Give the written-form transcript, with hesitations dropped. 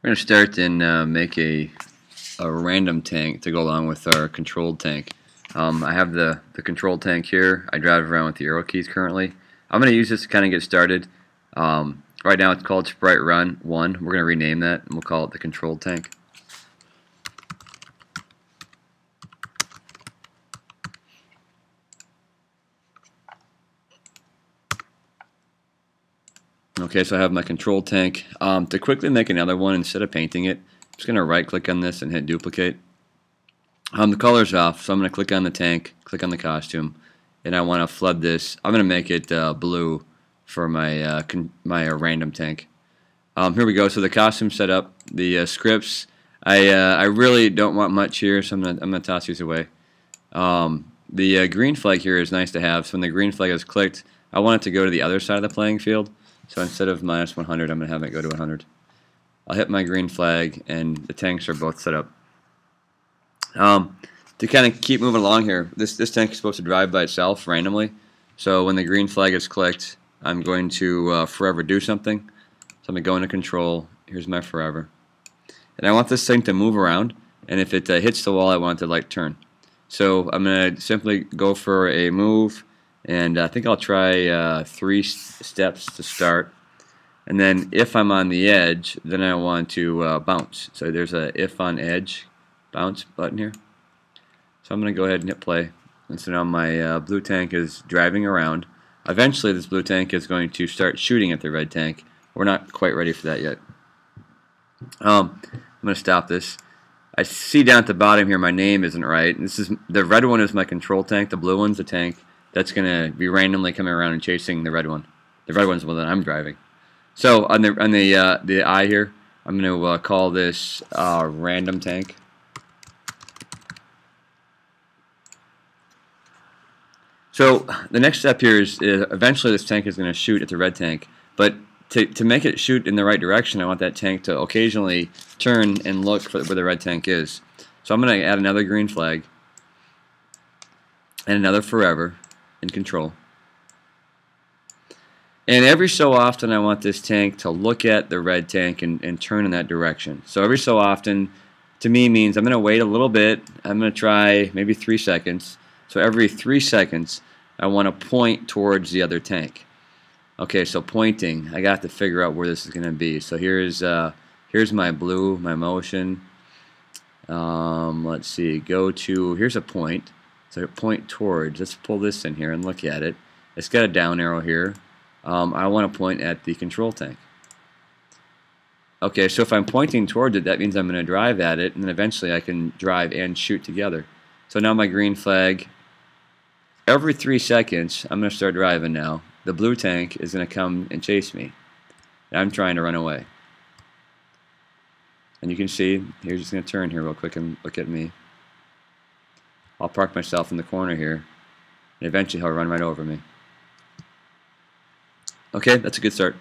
We're going to start and make a random tank to go along with our controlled tank. I have the controlled tank here. I drive around with the arrow keys currently. I'm going to use this to kind of get started. Right now it's called Sprite Run 1. We're going to rename that and we'll call it the controlled tank. Okay, so I have my control tank. To quickly make another one, instead of painting it, I'm just going to right click on this and hit duplicate. The color's off, so I'm going to click on the tank, click on the costume, and I want to flood this. I'm going to make it blue for my random tank. Here we go. So the costume's set up. The scripts, I really don't want much here, so I'm gonna toss these away. The green flag here is nice to have. So when the green flag is clicked, I want it to go to the other side of the playing field. So instead of minus 100, I'm going to have it go to 100. I'll hit my green flag, and the tanks are both set up. To kind of keep moving along here, this tank is supposed to drive by itself randomly. So when the green flag is clicked, I'm going to forever do something. So I'm going to go into control. Here's my forever. And I want this thing to move around, and if it hits the wall, I want it to like turn. So I'm going to simply go for a move, and I think I'll try 3 steps to start. And then if I'm on the edge, then I want to bounce. So there's a if on edge bounce button here. So I'm going to go ahead and hit play. And so now my blue tank is driving around. Eventually this blue tank is going to start shooting at the red tank. We're not quite ready for that yet. I'm going to stop this. I see down at the bottom here my name isn't right. The red one is my control tank. The blue one's the tank that's going to be randomly coming around and chasing the red one. The red one's the one that I'm driving. So on the I here, I'm going to call this random tank. So the next step here is eventually this tank is going to shoot at the red tank, but to make it shoot in the right direction, I want that tank to occasionally turn and look for where the red tank is. So I'm going to add another green flag and another forever in control. And every so often I want this tank to look at the red tank and turn in that direction. So every so often to me means I'm going to wait a little bit. I'm going to try maybe 3 seconds. So every 3 seconds I want to point towards the other tank. Okay, so pointing, I got to figure out where this is going to be. So here's my blue, my motion. Let's see, here's a point. So point towards, let's pull this in here and look at it. It's got a down arrow here. I want to point at the control tank. Okay, so if I'm pointing towards it, that means I'm going to drive at it, and then eventually I can drive and shoot together. So now my green flag, every 3 seconds, I'm going to start driving now. The blue tank is going to come and chase me. And I'm trying to run away. And you can see, he's just going to turn here real quick and look at me. I'll park myself in the corner here, and eventually he'll run right over me. Okay, that's a good start.